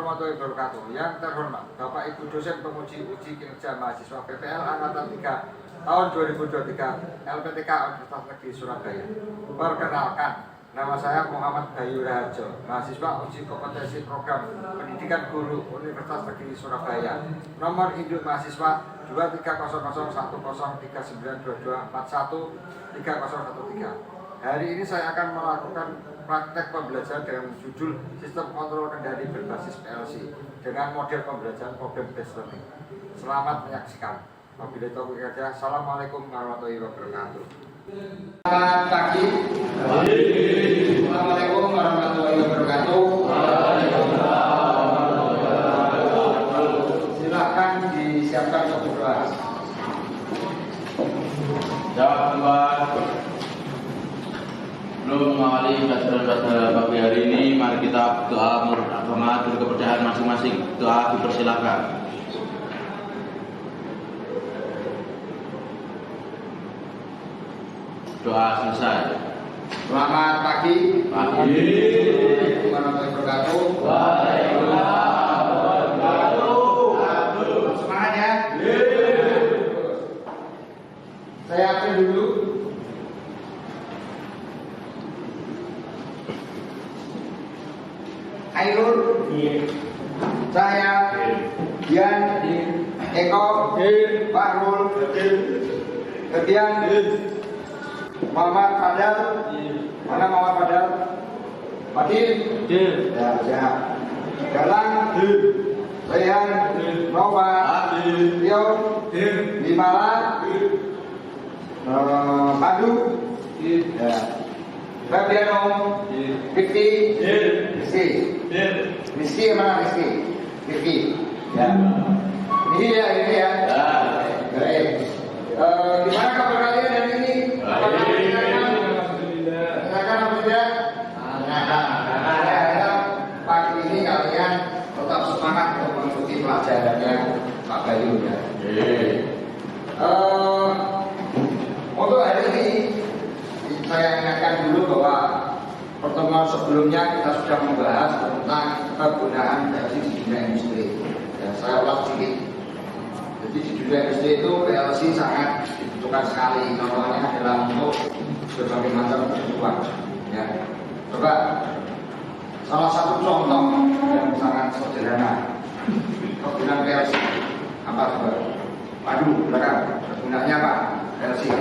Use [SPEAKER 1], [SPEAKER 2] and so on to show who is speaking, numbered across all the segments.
[SPEAKER 1] warahmatullahi wabarakatuh. Yang terhormat Bapak Ibu dosen penguji uji kinerja mahasiswa PPL angkatan 3 tahun 2023 LPTK Universitas Negeri Surabaya. Perkenalkan, nama saya Muhammad Bayu Raharjo, mahasiswa uji kompetensi program pendidikan guru Universitas Negeri Surabaya. Nomor induk mahasiswa 23001922413013. Hari ini saya akan melakukan praktek pembelajaran dengan judul Sistem Kontrol Kendali Berbasis PLC dengan model pembelajaran Problem Based Learning. Selamat menyaksikan. Wabillahi taufiq wal hidayah. Assalamualaikum warahmatullahi wabarakatuh. Selamat pagi. Assalamualaikum warahmatullahi wabarakatuh. Silakan disiapkan satu doa.
[SPEAKER 2] Belum mengawali pelajaran pagi hari ini, mari kita doa menurut agama dan kepercayaan masing-masing. Doa dipersilakan. Doa selesai.
[SPEAKER 1] Selamat pagi.
[SPEAKER 2] Pagi.
[SPEAKER 1] Warahmatullahi wabarakatuh.
[SPEAKER 2] Waalaikumsalam.
[SPEAKER 1] Semangat ya. Saya akan dulu. Ainur, saya, Dian, Eko, Fahrul, Ketian, Muhammad Fadal, mana Muhammad Fadal? Fadil, ya, Galang, Rehan, Nova, Rio, Bimala, Madu, ya. Fabiano, Vicky, Rizky mana Rizky? Vicky, ya. Ini ya. Baik. Gimana kabar kalian hari ini? Apakah menyenangkan? Menyenangkan apa tidak? Menyenangkan. Pagi ini kalian tetap semangat untuk mengikuti pelajarannya Pak Bayu ya. Untuk hari ini saya ingatkan dulu bahwa pertemuan sebelumnya kita sudah membahas tentang penggunaan PLC di dunia industri. Ya, saya ulang sedikit. Jadi di dunia industri itu PLC sangat dibutuhkan sekali. Contohnya adalah untuk berbagai macam kebutuhan. Ya, coba salah satu contoh yang sangat sederhana penggunaan PLC apa coba? Waduh, belakang. Gunanya apa? PLC.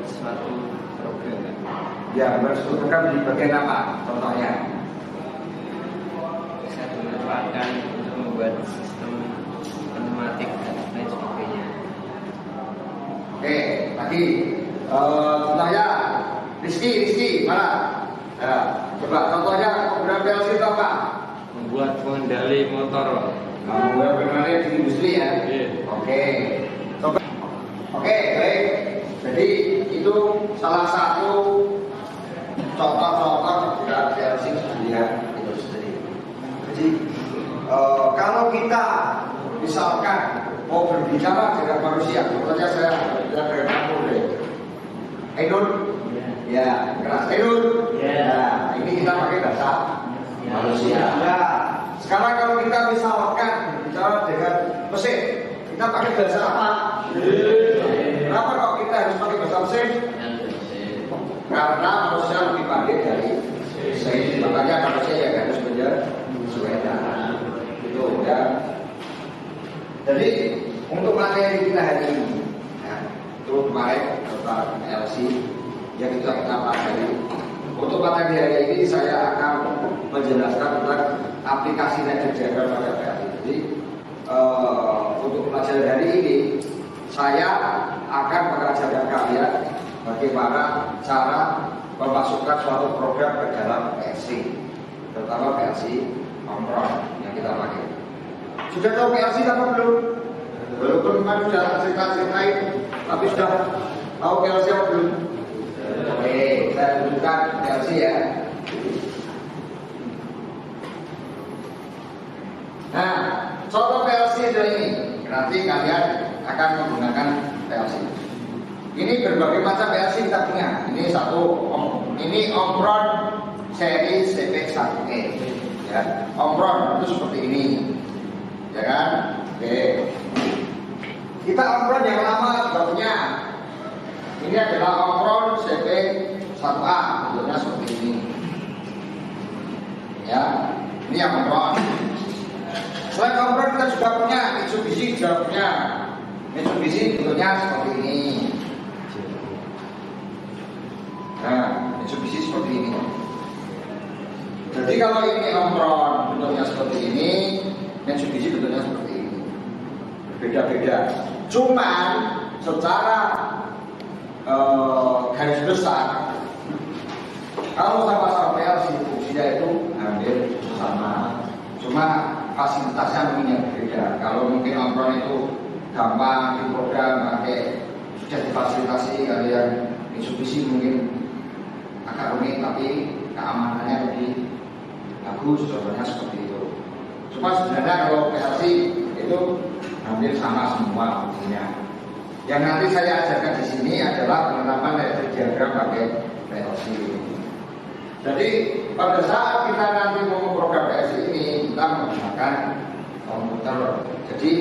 [SPEAKER 3] Suatu program
[SPEAKER 1] ya, suatu program di bagian apa contohnya?
[SPEAKER 3] bisa dimanfaatkan untuk membuat sistem matematik dan lain sebagainya.
[SPEAKER 1] Oke, tadi contohnya Rizky mana? Ya, coba contohnya program PLC itu apa?
[SPEAKER 3] Membuat pengendali motor.
[SPEAKER 1] Membuat pengendali di industri ya. Oke, coba. Oke, baik. Jadi itu salah satu contoh-contoh dari PLC di dunia industri. Jadi kalau kita misalkan mau berbicara dengan manusia, contohnya saya berbicara dengan kamu deh. Ainur, ya, keras Ainur. Ya, ini kita pakai bahasa manusia. Ya, sekarang kalau kita misalkan berbicara dengan mesin, kita pakai bahasa apa? Kenapa kok kita harus pakai bahasa mesin? Karena manusia lebih pandai dari mesin. Makanya manusia yang harus menyesuaikan. Itu ya. Jadi untuk materi kita hari ini, ya, itu kemarin tentang PLC yang itu kita pelajari. Untuk materi hari ini saya akan menjelaskan tentang aplikasi network diagram pada PLC. Jadi untuk pelajaran hari ini saya akan mengajarkan kalian bagaimana cara memasukkan suatu program ke dalam PLC, terutama PLC kontrol yang kita pakai. Sudah tahu PLC apa belum? Walaupun kan sudah cerita-ceritain, tapi sudah tahu PLC apa belum? Oke, saya tunjukkan PLC ya. Nah, contoh PLC adalah ini. Nanti kalian akan menggunakan PLC. Ini berbagai macam PLC kita punya. Ini satu, ini Omron seri CP1E. Ya, Omron itu seperti ini, ya kan? Oke. Kita Omron yang lama juga punya. Ini adalah Omron CP1A, bentuknya seperti ini. Ya, ini yang Omron. Selain Omron kita juga punya Mitsubishi, juga punya Mitsubishi bentuknya seperti ini. Nah, Mitsubishi seperti ini. Jadi kalau ini Omron bentuknya seperti ini, Mitsubishi bentuknya seperti ini. Beda-beda. Cuman secara garis besar, kalau sama-sama PLC fungsinya itu hampir sama. Cuma fasilitasnya mungkin yang berbeda. Kalau mungkin Omron itu gampang diprogram, pakai sudah difasilitasi, kalian Mitsubishi mungkin agak rumit tapi keamanannya lebih bagus, contohnya seperti itu. Cuma sebenarnya kalau PLC itu hampir sama semua fungsinya. Yang nanti saya ajarkan di sini adalah penerapan elektrik diagram pakai PLC. Jadi pada saat kita nanti mau memprogram PLC ini, kita menggunakan komputer. Jadi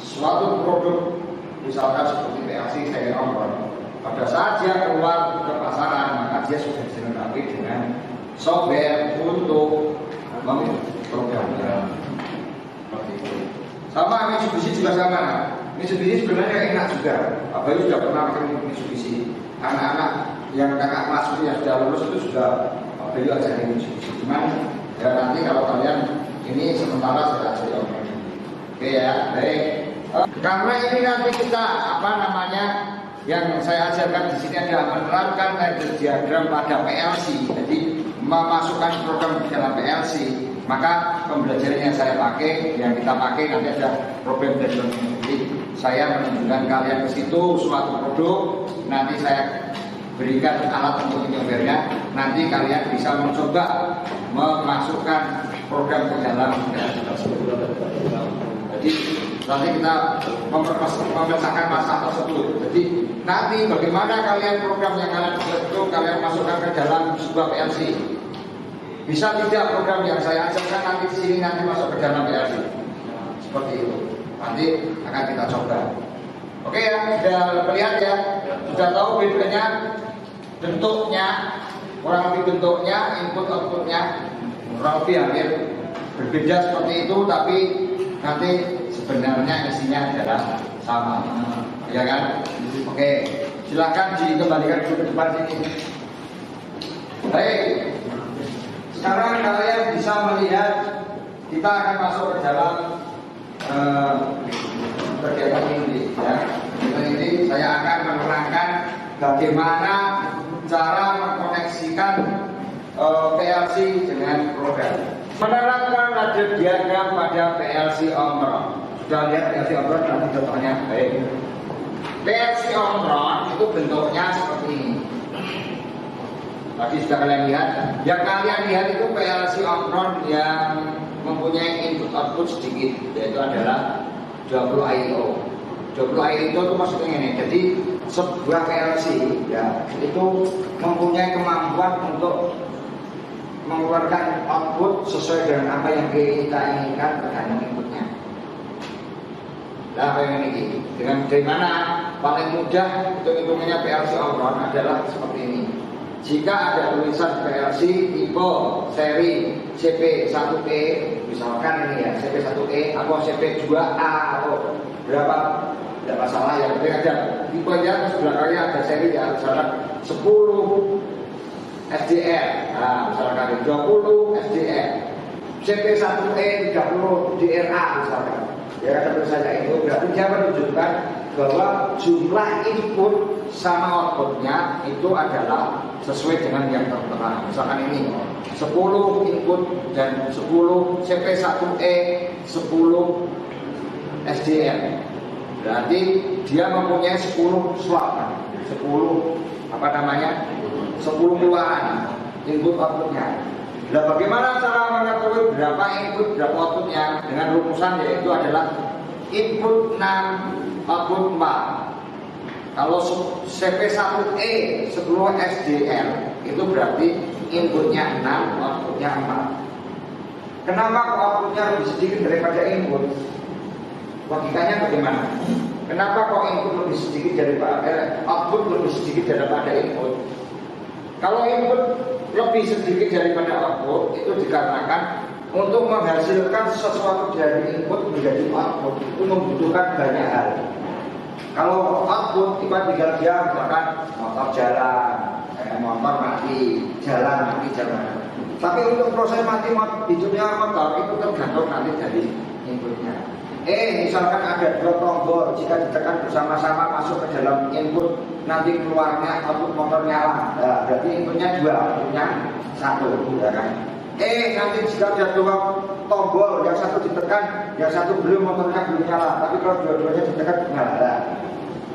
[SPEAKER 1] suatu produk misalkan seperti PLC seri Omron, pada saat dia keluar ke pasaran, maka dia sudah dilengkapi dengan software untuk memprogramnya. Seperti itu. Sama Mitsubishi juga sama. Mitsubishi sebenarnya enak juga. Pak Bayu sudah pernah pakai Mitsubishi. Anak-anak yang kakak kelas itu yang sudah lulus itu sudah Pak Bayu ajarin Mitsubishi. Cuman ya nanti kalau kalian ini sementara saya ajari Omron. Oke ya, baik. Karena ini nanti kita yang saya ajarkan di sini adalah menerapkan elektrik diagram pada PLC. Jadi memasukkan program di dalam PLC. Maka pembelajaran yang saya pakai, yang kita pakai nanti ada program development. Jadi saya menunjukkan kalian ke situ suatu produk, nanti saya berikan alat untuk mencoba. Nanti kalian bisa mencoba memasukkan program ke dalam PLC tersebut. Jadi nanti kita memecahkan masalah tersebut. Jadi nanti bagaimana kalian program yang kalian buat itu kalian masukkan ke dalam sebuah PLC. Bisa tidak program yang saya ajarkan nanti di sini nanti masuk ke dalam PLC. Seperti itu. Nanti akan kita coba. Oke ya, sudah lihat ya. Sudah tahu bedanya bentuknya, kurang lebih bentuknya, input outputnya kurang lebih hampir berbeda seperti itu, tapi nanti sebenarnya isinya adalah sama, ya kan? Oke, silakan dikembalikan ke depan sini. Baik, sekarang kalian bisa melihat kita akan masuk ke dalam kegiatan ini, ya. Kegiatan ini saya akan menerangkan bagaimana cara mengkoneksikan PLC dengan program. Menerapkan elektrik diagram pada PLC Omron. Sudah lihat PLC Omron nanti contohnya. Baik. PLC Omron itu bentuknya seperti ini. Tadi sudah kalian lihat. Yang kalian lihat itu PLC Omron yang mempunyai input output sedikit, yaitu adalah 20 IO. 20 IO itu maksudnya ini. Jadi sebuah PLC ya itu mempunyai kemampuan untuk mengeluarkan output sesuai dengan apa yang kita inginkan tergantung inputnya. Nah, apa yang ini? Dari mana paling mudah untuk hitungannya PLC Omron adalah seperti ini. Jika ada tulisan PLC tipe seri CP1E, misalkan ini ya CP1E atau CP2A atau berapa, tidak masalah ya. Tapi ada tipenya belakangnya ada seri ya, misalkan 10 SDR, nah misalkan 20 SDR, CP1E 30 DRA misalkan. Ya ada tulisannya itu berarti dia menunjukkan bahwa jumlah input sama outputnya itu adalah sesuai dengan yang tertera. Misalkan ini 10 input dan 10 CP1E 10 SDR. Berarti dia mempunyai 10 slot, 10 keluaran input outputnya. Nah, bagaimana cara mengetahui berapa input berapa outputnya? Dengan rumusan yaitu adalah input 6 output 4. Kalau CP1E 10 SDR itu berarti inputnya 6, outputnya 4. Kenapa kok outputnya lebih sedikit daripada input? Logikanya bagaimana? Kenapa kok input lebih sedikit daripada output lebih sedikit daripada input? Kalau input lebih sedikit daripada output itu dikarenakan untuk menghasilkan sesuatu dari input menjadi output itu membutuhkan banyak hal. Kalau output kita tinggal diam, bahkan motor jalan, motor mati, jalan mati jalan. Tapi untuk proses mati hidupnya motor itu tergantung nanti dari inputnya. Misalkan ada 2 tombol, jika ditekan bersama-sama masuk ke dalam input, nanti keluarnya output motor nyala. Nah, berarti inputnya 2, outputnya 1, ya kan? Nanti jika ada 2 tombol, yang satu ditekan, yang satu belum, motornya belum nyala. Tapi kalau dua-duanya ditekan nyala.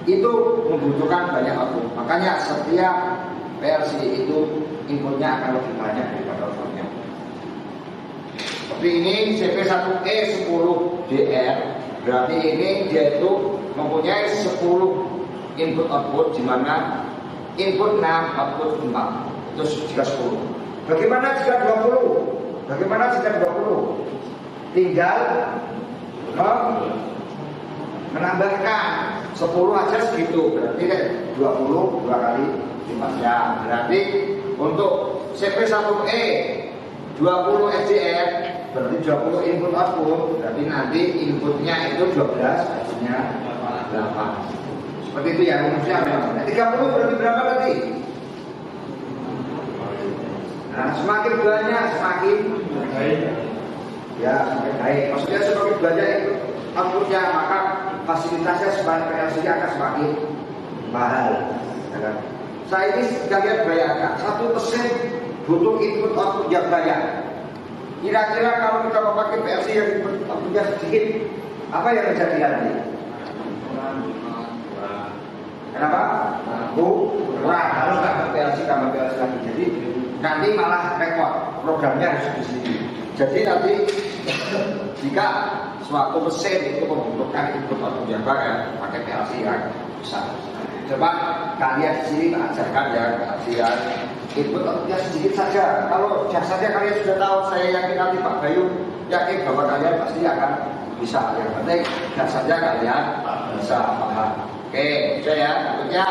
[SPEAKER 1] Itu membutuhkan banyak output. Makanya setiap PLC itu inputnya akan lebih banyak daripada outputnya. Seperti ini CP1E 10DR, berarti ini dia itu mempunyai 10 input output, di mana input 6, output 4. Itu jika 10. Bagaimana jika 20? Bagaimana jika 20? Tinggal menambahkan 10 aja segitu, berarti kan 20 2 kali 5 jam. Berarti untuk CP1E 20 SCR berarti 20 input output, berarti nanti inputnya itu 12, outputnya 8. Seperti itu ya rumusnya. 30 berarti berapa tadi? Nah, semakin banyak semakin baik. Ya, semakin baik. Maksudnya semakin banyak itu outputnya, maka fasilitasnya semakin PLC akan semakin mahal. Saya ini kalian bayangkan 1% butuh input output yang banyak. Kira-kira kalau kita memakai PLC yang input outputnya sedikit, apa yang terjadi nanti? Kenapa? Kurang. Harus tambah PLC lagi. Jadi nanti malah repot, programnya harus di sini. Jadi nanti jika suatu mesin itu membutuhkan input output yang banyak, pakai PLC yang besar. Coba kalian di sini ajarkan ya PLC yang input outputnya sedikit saja. Kalau jasanya kalian sudah tahu, saya yakin nanti Pak Bayu yakin bahwa kalian pasti akan bisa. Yang penting jasanya kalian bisa paham. Oke, saya berikutnya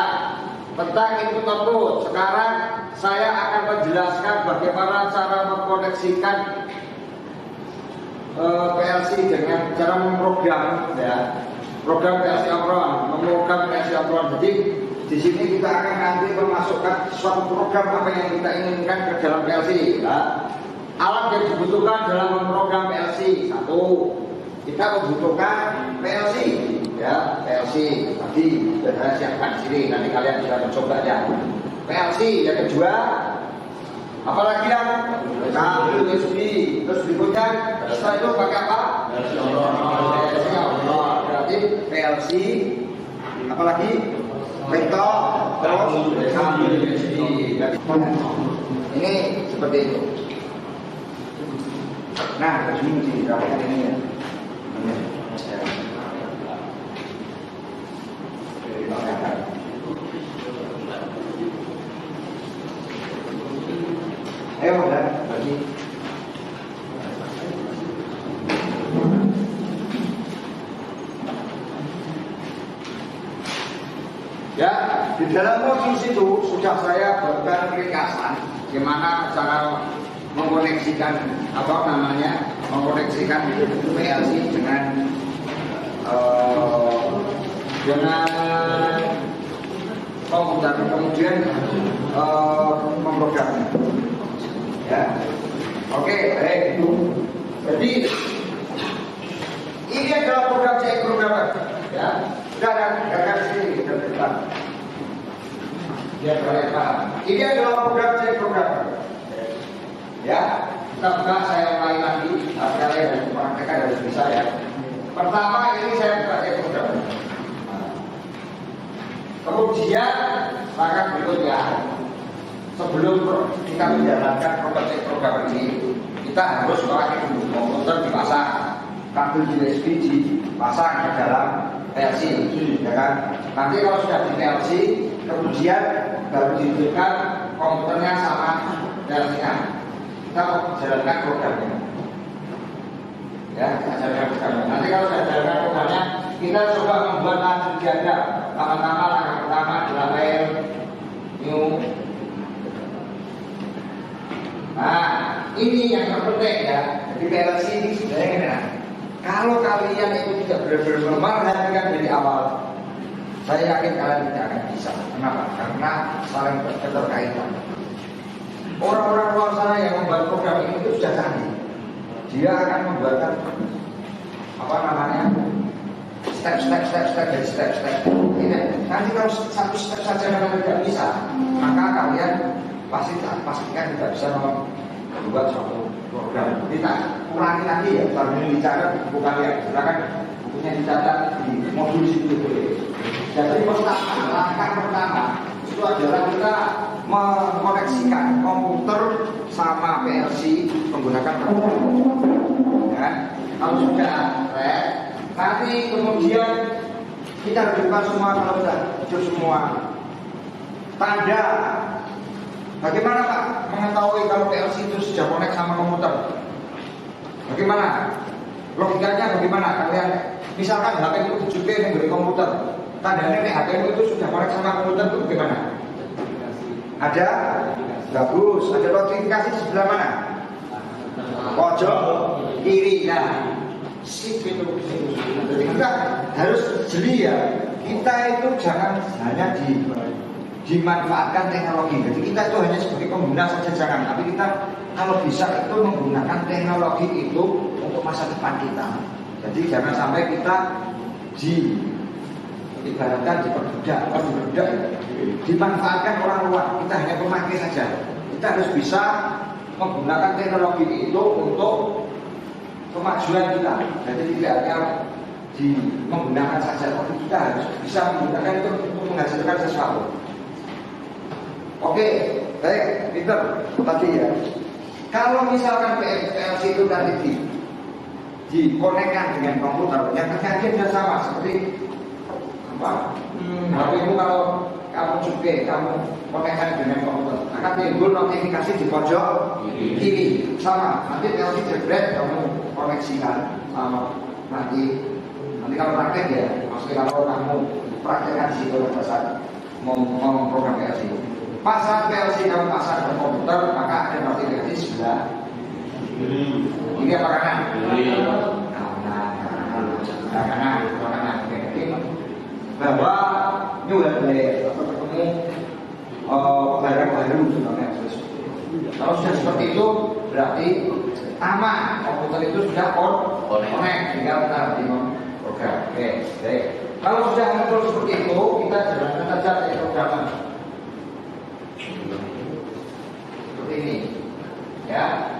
[SPEAKER 1] tentang input output. Sekarang saya akan menjelaskan bagaimana cara mengkoneksikan PLC dengan cara memprogram, ya, program PLC Opron, memprogram PLC Opron. Jadi di sini kita akan nanti memasukkan suatu program apa yang kita inginkan ke dalam PLC. Ya. Alat yang dibutuhkan dalam memprogram PLC, 1, kita membutuhkan PLC, ya, PLC tadi sudah saya siapkan di sini, nanti kalian bisa mencobanya. PLC yang kedua, apalagi yang kabel USB, terus berikutnya setelah itu pakai apa? Berarti PLC, apalagi laptop, terus kabel USB. Ini seperti itu. Nah, ini dirapikan ini ya. Ayo udah bagi. Ya, di dalam modus itu sudah saya buatkan ringkasan gimana cara mengkoneksikan mengkoneksikan PLC dengan komputer, kemudian memprogramnya. Ya, oke, baik. Jadi ini adalah program C programmer. Ya, dan sini kita depan. Ya, ini adalah program C programmer. Ya, kita buka, saya ulangi lagi. Kalian harus mempraktekkan, harus bisa ya. Pertama ini saya buka C programmer. Kemudian langkah berikutnya, sebelum kita menjalankan program ini, kita harus memakai komputer dipasang, kabel USB dipasang ke dalam PLC, ya kan? Nanti kalau sudah di PLC, kemudian baru dihidupkan komputernya sama PLC-nya. Kita mau jalankan programnya. Ya, kita jalankan programnya. Nanti kalau sudah jalankan programnya, kita coba membuat langsung diagram. Pertama, langkah pertama adalah file new. Nah, ini yang terpenting ya. Jadi PLC ini sebenarnya gimana? Kalau kalian itu tidak benar-benar memperhatikan dari awal, saya yakin kalian tidak akan bisa. Kenapa? Karena saling berkaitan. Orang-orang luar sana yang membuat program ini itu sudah canggih. Dia akan membuatkan apa namanya step. Nanti kalau satu step saja kalian tidak bisa, maka kalian pastikan tidak bisa membuat suatu program. Kita ulangi lagi ya, baru ini bicara buku kalian. Silakan bukunya dicatat di modul situ boleh. Jadi langkah pertama itu adalah kita mengoneksikan komputer sama PLC menggunakan program. Ya, kalau sudah nanti kemudian kita buka semua, kalau sudah hijau semua tanda. Bagaimana Pak mengetahui kalau PLC itu sudah connect sama komputer? Bagaimana? Logikanya bagaimana? Kalian misalkan HP itu 7K yang dari komputer, tandanya nih HP itu sudah connect sama komputer itu bagaimana? Ada? Bagus. Ada notifikasi di sebelah mana? Pojok kiri. Nah, sip itu. Jadi kita harus jeli ya. Kita itu jangan hanya dimanfaatkan teknologi. Jadi kita itu hanya sebagai pengguna saja jangan. Tapi kita kalau bisa itu menggunakan teknologi itu untuk masa depan kita. Jadi jangan sampai kita ibaratkan diperbudak, dimanfaatkan orang luar. Kita hanya pemakai saja. Kita harus bisa menggunakan teknologi itu untuk kemajuan kita. Jadi tidak hanya menggunakan saja, tapi kita harus bisa menggunakan itu untuk menghasilkan sesuatu. Oke, baik, Peter, tadi ya. Kalau misalkan PLC itu tadi dikonekkan dengan komputer, yang terjadi sudah sama seperti apa? HP-mu kalau kamu cukai, kamu konekkan dengan komputer, akan timbul notifikasi di pojok kiri. Sama, nanti PLC jebret kamu koneksikan sama nanti kalau praktek ya, maksudnya kalau kamu praktekkan di situ pada saat mau program PLC. Pasang PLC kamu pasang ke komputer, maka ada notifikasi sebelah ini apa kanan? Kanan. Bahwa ini udah boleh atau ketemu barang baru sebenarnya. Kalau sudah seperti itu berarti aman, komputer itu sudah connect, tinggal kita di program. Oke, baik. Kalau sudah muncul seperti itu, kita jalankan saja dari programnya. Seperti ini, ya.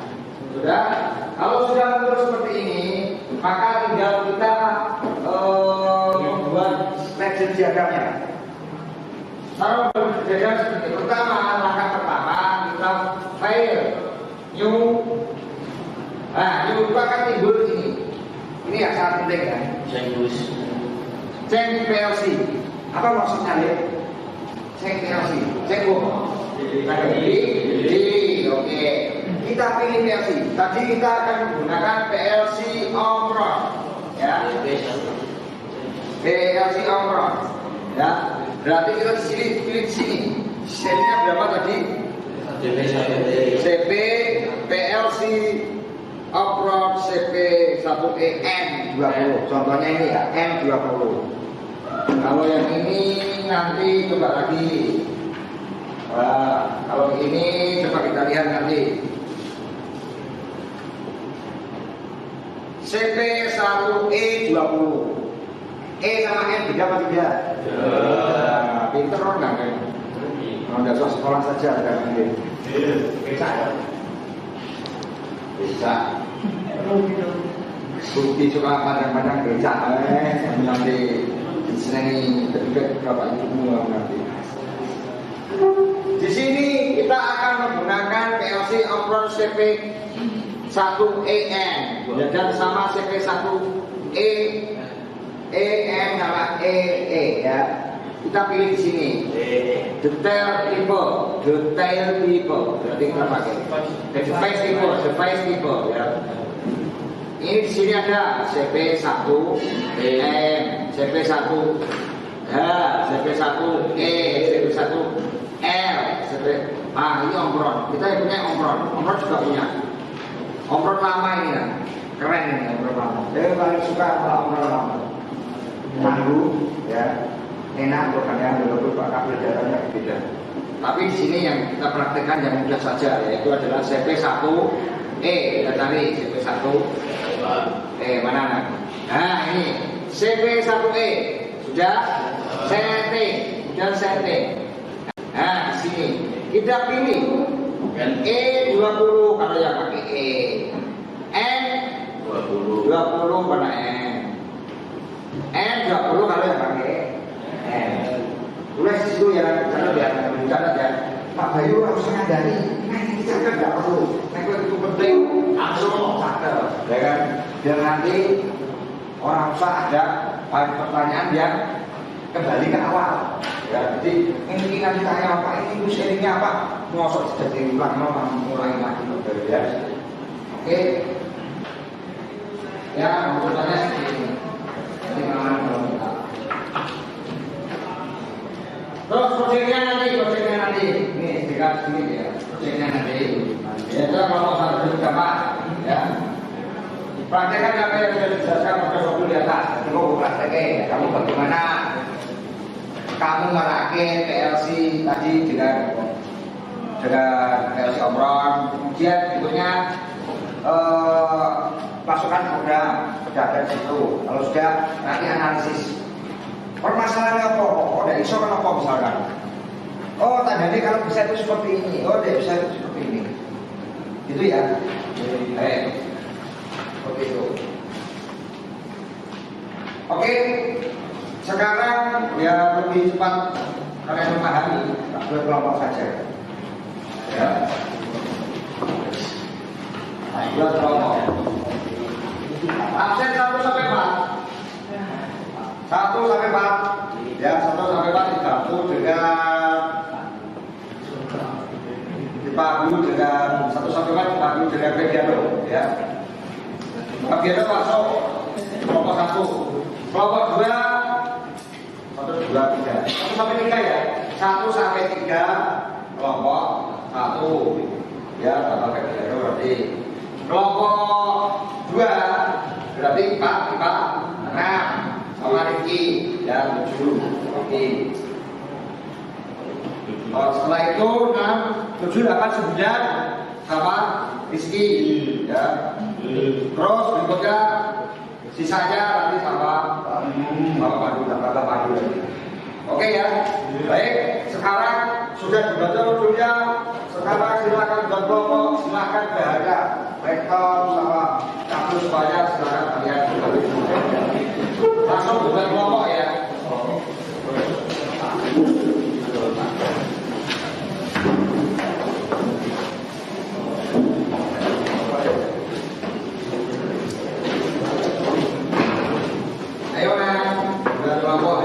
[SPEAKER 1] Sudah. Kalau sudah muncul seperti ini, maka tinggal kita membuat legend diagramnya. Kalau membuat diagram seperti ini, langkah pertama kita file new. Nah, new itu akan timbul ini. Ini yang sangat penting ya. Change PLC. Apa maksudnya ya? Change PLC. Change pilih. Oke. Kita pilih PLC. Tadi kita akan menggunakan PLC Omron. Ya. PLC Omron. Ya. Berarti kita di sini pilih di sini. Setnya berapa tadi? CP PLC Omron CP1EN20. Contohnya ini ya, N20. Kalau yang ini nanti coba lagi. Wah, kalau ini coba kita lihat nanti. CP1E20. E sama N beda apa tidak? Pinter orang nggak kan? Kalau nggak usah sekolah saja ada nanti. Bisa. Bukti suka kadang-kadang becak, nanti disenangi dekat bapak ibu nanti. Di sini kita akan menggunakan PLC Omron CP1EN dan sama CP1EN sama EE ya. Kita pilih di sini. Detail people. Berarti kita pakai device people ya. Ini di sini ada CP1 M, CP1H, CP1E, CP1L, ini Omron. Kita yang punya Omron juga punya. Omron lama ini kan, keren ini Omron lama. Saya paling suka kalau Omron lama. Tangguh, ya, enak bukannya dulu pak kabel datanya beda. Tapi di sini yang kita praktekkan yang mudah saja, yaitu adalah CP1E. Kita cari CP1E mana? Nah ini CP1E sudah setting. Nah di sini kita pilih E20 kalau yang pakai E, N20 pada N20 kalau yang pakai N. Tulis di situ ya, catat ya. Pak Bayu harus menyadari, ini catat nggak perlu. Itu penting, langsung catat, ya kan? Biar nanti orang usah ada pertanyaan yang kembali ke awal. Ya, jadi ini nanti tanya apa ini sharingnya apa? Ngosok jadi ulang mulai lagi ya. Oke. Ya, maksudnya seperti ini. Ini mana belum kita. Terus proyeknya nanti. Ini dekat sini ya. Proyeknya nanti. Ya, itu kalau satu berapa ya. Praktekkan apa yang sudah dijelaskan Prof. Sobu di atas. Coba prakteknya. Kamu bagaimana? Kamu merakit PLC tadi dengan PLC Omron. Kemudian berikutnya pasukan program pedagang situ. Kalau sudah nanti analisis. Permasalahannya apa? Oh, dari iso kan apa misalkan? Oh, tandanya kalau bisa itu seperti ini. Oh, tidak bisa itu seperti ini. Gitu ya. Seperti itu. Oke. Sekarang ya lebih cepat kalian memahami. Dua kelompok saja. Ya. Dua kelompok. Absen 1 sampai 4. 1 sampai 4. Ya, 1 sampai 4 digabung dipadu dengan 1 sampai 4 dipadu dengan piano, ya. Piano masuk kelompok 1. Kelompok 2 1, 2, 3. 1 sampai 3 ya. 1 sampai 3 kelompok 1. Ya, tambah piano berarti. Kelompok 2 berarti 4, 6. Sama Rifki ya 7. Oke. Setelah itu 6, 7, 8, 9 sama Rizky ya. Terus berikutnya sisanya nanti sama Pandu lagi. Oke ya. Baik, sekarang sudah dibaca modulnya. Sekarang silakan buat kelompok, silakan berharga rektor sama kampus banyak, silakan kalian langsung buat kelompok ya. Ayo buat kelompok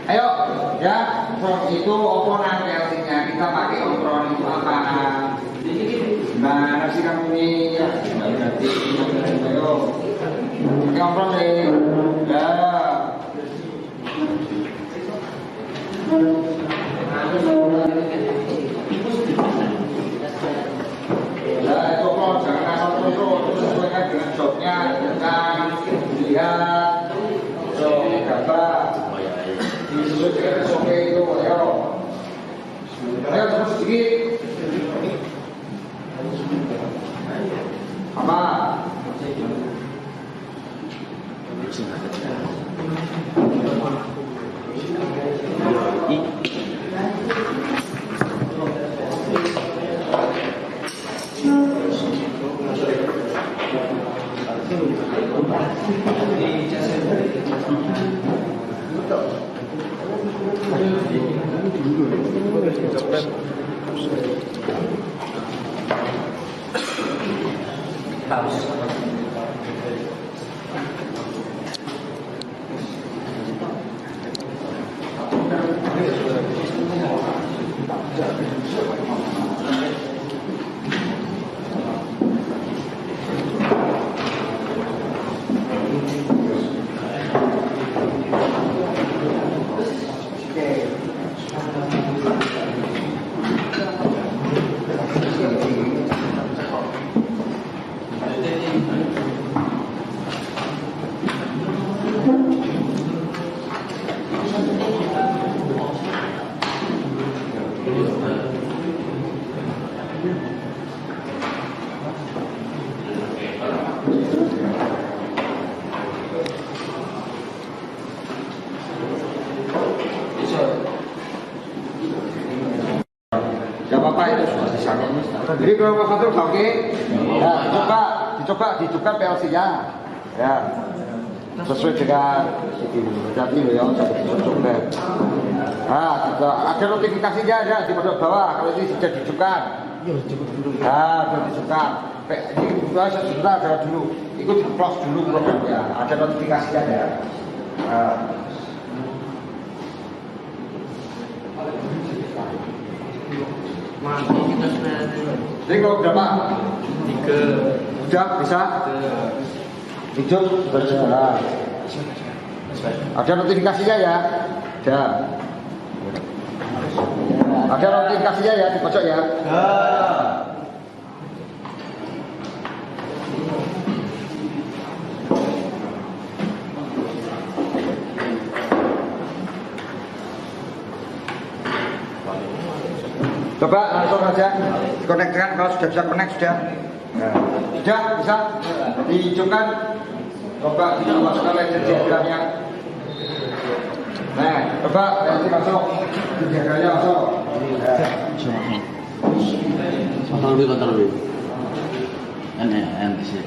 [SPEAKER 1] Ayo, ya, itu oponan PLC-nya kita pakai opron itu apa? Nah, sih kamu ini ya, berarti ayo, pakai opron deh, ya. Nah, itu opron jangan asal terus sesuaikan dengan jobnya, jangan lihat job gambar. Disesuaikan SOP itu, ayo terus sedikit apa? Gak apa-apa itu sudah disana. Jadi kalau mau satu oke, ya dicoba PLC-nya, ya sesuai dengan jadi ya coba. Ada notifikasinya ya di bawah kalau ini sudah dicukan. Sudah dicukan. Ini sudah jalan dulu, ikut di close dulu programnya. Ada notifikasinya ya.
[SPEAKER 3] Kita sudah
[SPEAKER 1] Jadi kalau berapa?
[SPEAKER 3] 3.
[SPEAKER 1] Udah bisa? Hijau sudah jalan. Ada notifikasinya ya? Ada notifikasinya ya di pojok ya? Coba langsung aja dikonekkan kalau sudah bisa connect sudah. Sudah bisa dihijaukan. Coba kita masukkan legend diagramnya. Nah, coba nanti masuk diagramnya masuk.
[SPEAKER 2] Kontrol lebih. Ini sih.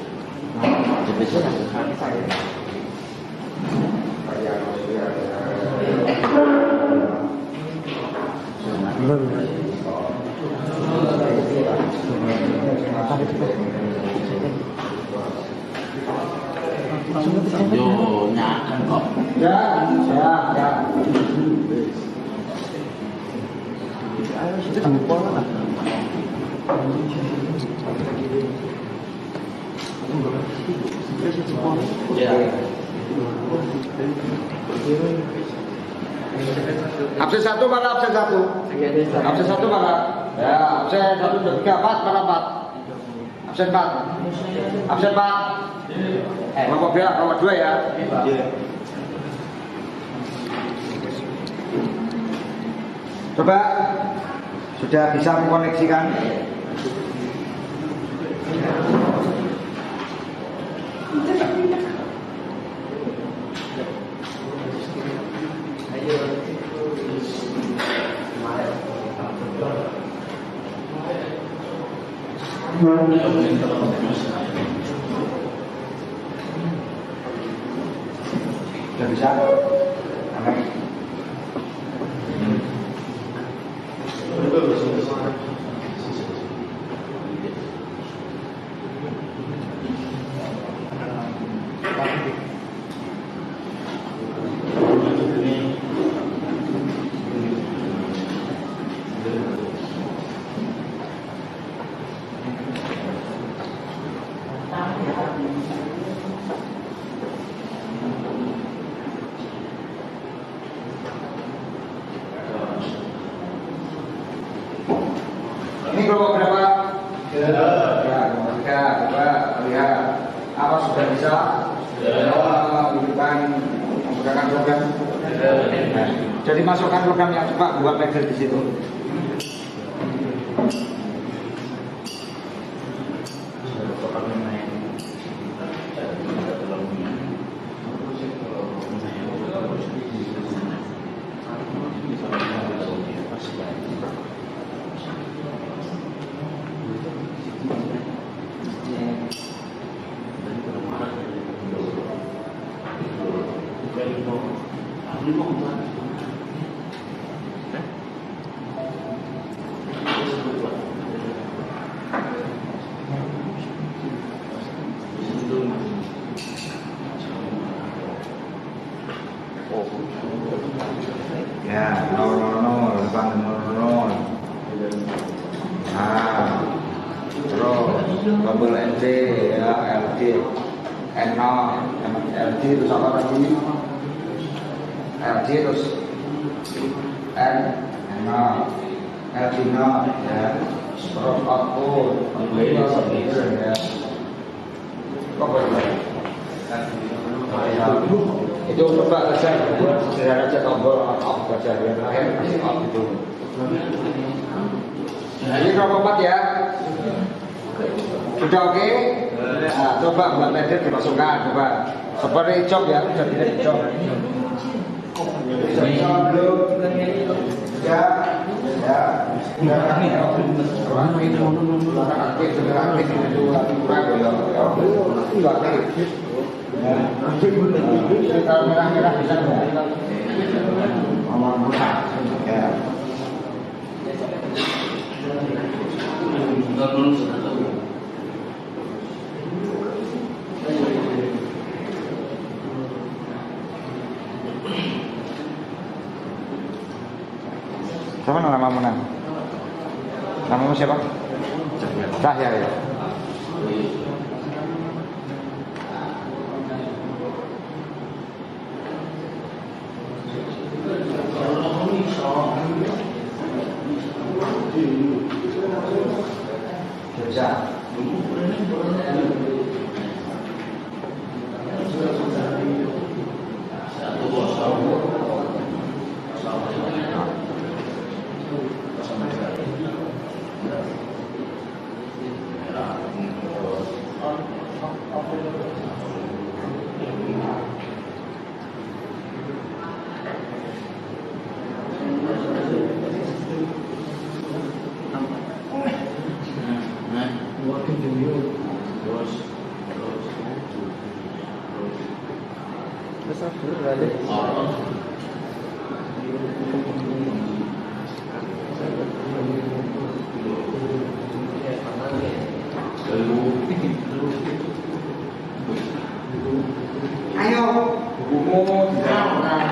[SPEAKER 2] Yo, nyakan kok.
[SPEAKER 1] Ya.
[SPEAKER 2] Ya.
[SPEAKER 1] Absen 1 mana absen 1? Absen 1 mana? Ya, absen 1 2 3 4 mana 4? Absen 4. Absen 4. Kelompok B, kelompok 2 ya. Coba sudah bisa mengkoneksikan. Sudah bisa? Aman. Ini kelompok berapa? Ya, kelompok 3. Coba lihat apa sudah bisa? Menunjukkan menggunakan program. Nah, jadi masukkan program yang coba buat Excel di situ. Ya, 000, depan 000. Nah, terus kabel NC ya, LD, N0, LD terus apa lagi? LD terus N0, LD0 ya, terus output, ya. Kok itu coba saja buat sederhana aja tombol off saja yang terakhir kasih off itu. Ini kelompok 4 ya. Sudah oke? Nah, coba buat leader dimasukkan coba. Seperti job ya, sudah tidak job. Ya. Kalau merah-merah bisa nggak? Ngomong buta. Ya. Siapa namamu nang? Namamu siapa? Cahya ya. Jogja.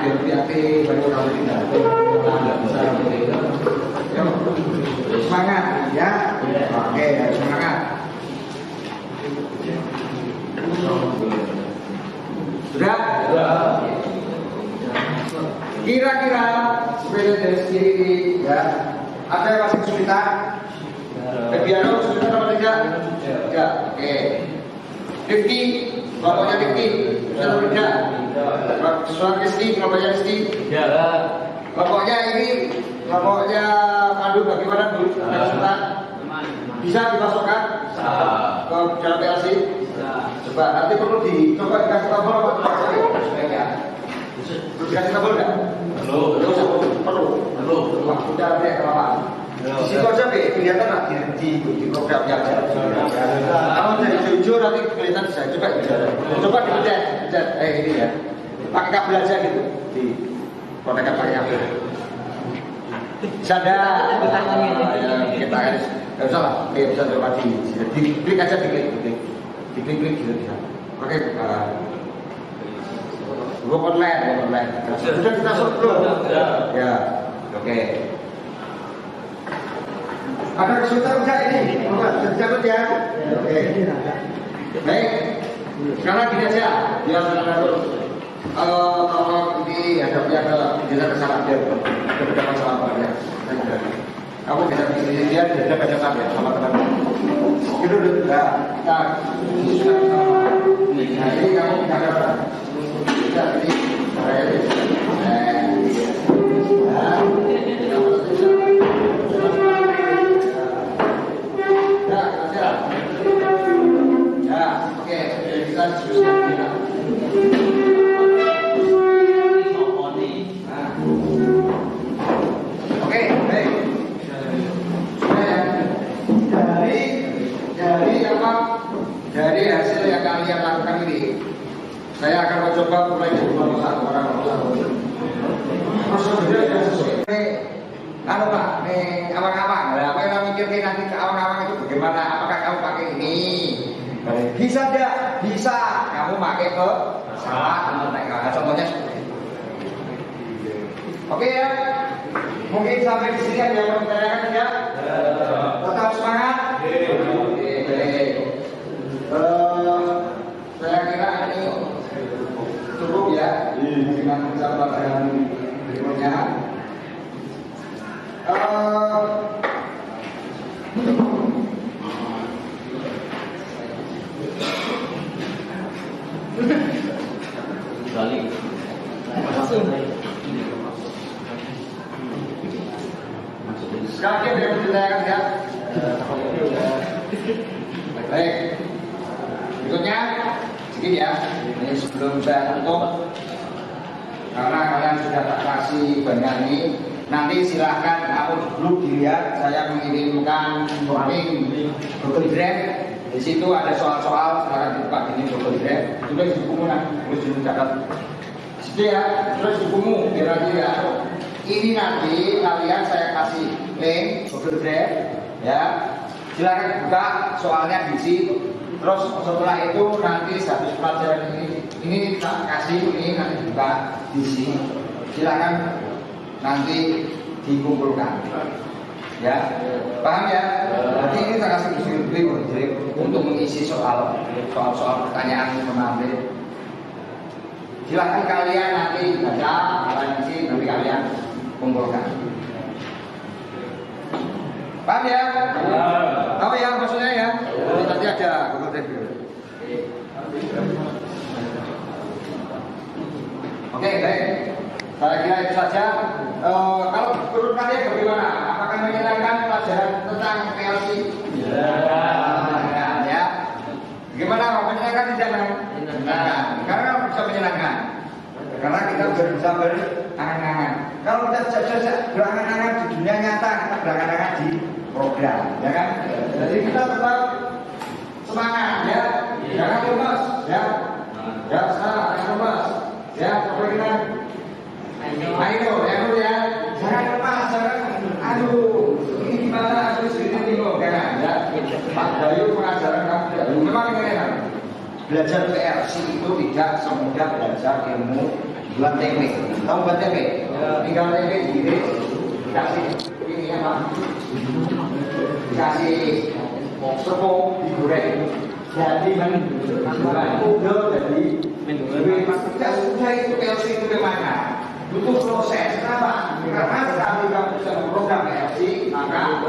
[SPEAKER 1] biar lebih aktif, baru kamu tidak nggak bisa yuk, semangat ya, oke, semangat. Sudah? Kira-kira sepeda dari sini ya, ada yang masih kesulitan? Piano kesulitan apa tidak? Tidak. Oke. Rifki, bapaknya Rifki, sudah atau tidak? Suara Kristi, bapaknya Kristi?
[SPEAKER 2] Ya.
[SPEAKER 1] Bapaknya ini, bapaknya Pandu bagaimana Bu? Ada kesulitan? Bisa dimasukkan ke dalam PLC? Coba nanti perlu dicoba dikasih tabel apa sebaiknya? Perlu dikasih tabel nggak? Perlu. Wah, udah deh kelapa. Di situ aja kelihatan nggak di programnya. Kalau dari jujur nanti kelihatan bisa coba dipencet ini ya. Pakai kabel aja gitu. Di konekkan pakai kabel. Bisa ada. Kita harus nggak usah lah. Bisa coba di klik aja di klik gitu bisa. Pakai Go online. Sudah kita belum? Ya, oke. Ada kesulitan enggak ini? Bisa dicatat ya? Oke. Baik. Sekarang gini aja. Biar kalau ini ada kesalahan dia ada masalah ya. Kamu bisa pilih dia ada baca ya sama teman. Itu udah kita ini kamu bisa dapat. Jadi, dari hasil yang kalian lakukan ini, saya akan mencoba mulai dari orang. Prosedurnya sudah sesuai. Anu Pak, nih awang-awang. Apa yang mikir nanti ke awang-awang itu bagaimana? Apakah kamu pakai ini? Bisa tidak? Bisa. Kamu pakai ke salah. Contohnya seperti itu. Oke ya. Mungkin sampai di sini ada yang mau ditanyakan tidak? Tetap semangat. Oke, baik. Saya kira ini cukup ya dengan pelajaran berikutnya.
[SPEAKER 2] Balik.
[SPEAKER 1] Sekarang kita bisa ditanyakan ya. Baik. Berikutnya sedikit ya. Ini sebelum saya tutup, karena kalian sudah tak kasih banyak ini, nanti silahkan upload grup dilihat. Saya mengirimkan link Google Drive. Di situ ada soal-soal, silahkan dibuka ini Google Drive. Tulis di buku nanti, tulis di catat. Situ ya, tulis di buku biar nanti ya. Ini nanti kalian saya kasih link Google Drive, ya. Silahkan buka soalnya di situ. Terus setelah itu nanti status pelajaran ini kita kasih ini nanti buka di sini. Silakan nanti dikumpulkan. Ya, paham ya? Nanti ini saya kasih di untuk mengisi soal pertanyaan menarik. Silakan kalian nanti baca, kalian isi, nanti kalian kumpulkan. Paham ya? Tahu ya maksudnya ya? Nanti ada Google Drive. Oke, baik. Saya kira itu saja. Kalau menurut kalian bagaimana? Apakah menyenangkan pelajaran tentang PLC? Ya. Bagaimana? Menyenangkan tidak? Menyenangkan. Karena bisa menyenangkan. Karena kita bisa berangan-angan. Kalau kita saja berangan-angan di dunia nyata, kita berangan-angan di program, ya kan? Jadi kita tetap semangat, ya. Jangan lemas, ya. Jangan salah, jangan lemas, ya. Sampai kita, ayo, ya. Jangan lemas, jangan. Aduh, ini gimana? Terus ini bingung, kan? Ya. Pak Bayu pengajaran kamu, memang ini kan? Belajar PLC itu tidak semudah belajar ilmu buat tempe. Tahu buat tempe? Tinggal tempe digiling, dikasih ini apa? Dikasih tepung digoreng. Jadi udah jadi tidak sudah itu PLC itu bagaimana? Butuh proses. Kenapa? Karena kalau kamu bisa memprogram PLC, maka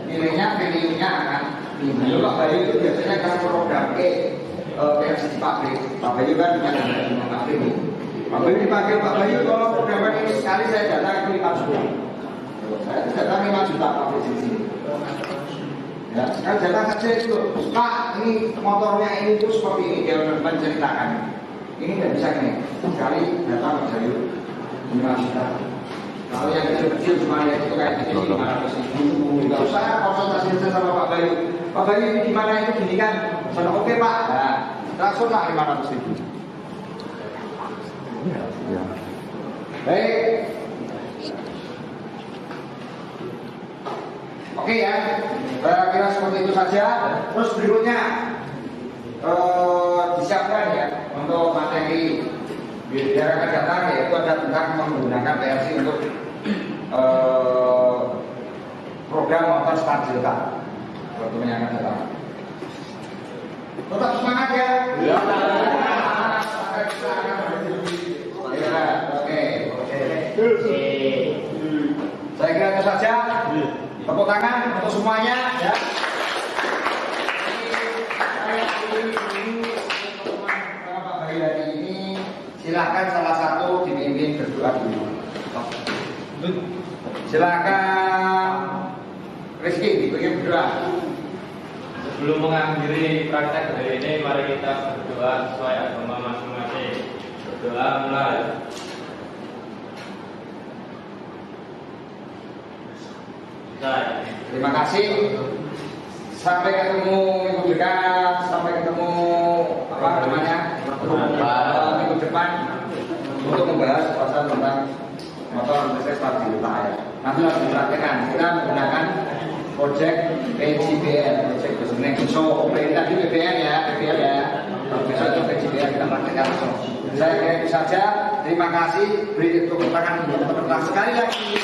[SPEAKER 1] nilainya value-nya akan tinggi. Pak Bayu itu biasanya kan program PLC di pabrik. Pak Bayu kan punya di pabrik. Pak Bayu dipanggil, Pak Bayu kalau programan ini sekali saya datang itu 5 juta. Saya datang 5 juta pabrik di sini. Ya, kan datang saja itu, Pak, ini motornya ini tuh seperti ini, dia menceritakan. Ini nggak bisa ini. Sekali datang Pak Bayu 5 juta. Kalau yang kecil-kecil cuma ya itu kayak ini 500.000. Nggak usah konsultasi sama Pak Bayu. Pak Bayu ini gimana itu gini kan? Saya oke Pak. Nah, langsung lah 500.000. Ya. Baik. Oke ya, kira-kira seperti itu saja. Terus berikutnya disiapkan ya untuk materi biar akan datang, yaitu ada tentang menggunakan PLC untuk program motor start delta. Teman-teman yang akan datang. Tetap semangat ya. Ya. Oke. Saya kira itu saja. Tepuk tangan untuk semuanya ya. Pak Bayu hari ini silakan salah satu dipimpin berdoa dulu. Silakan Rizky dipimpin berdoa.
[SPEAKER 4] Sebelum mengakhiri praktek hari ini, mari kita berdoa sesuai agama masing-masing. Berdoa mulai.
[SPEAKER 1] Terima kasih. Sampai ketemu minggu depan. Sampai ketemu apa namanya minggu depan untuk membahas pasal tentang motor listrik start delta ya. Nanti harus dipraktekkan. Kita menggunakan project PGBL, project Business So pemerintah di PBL ya, Kalau bisa itu PGBL kita praktekkan langsung. Saya kira itu saja. Terima kasih. Beri tepuk tangan untuk teman-teman sekali lagi.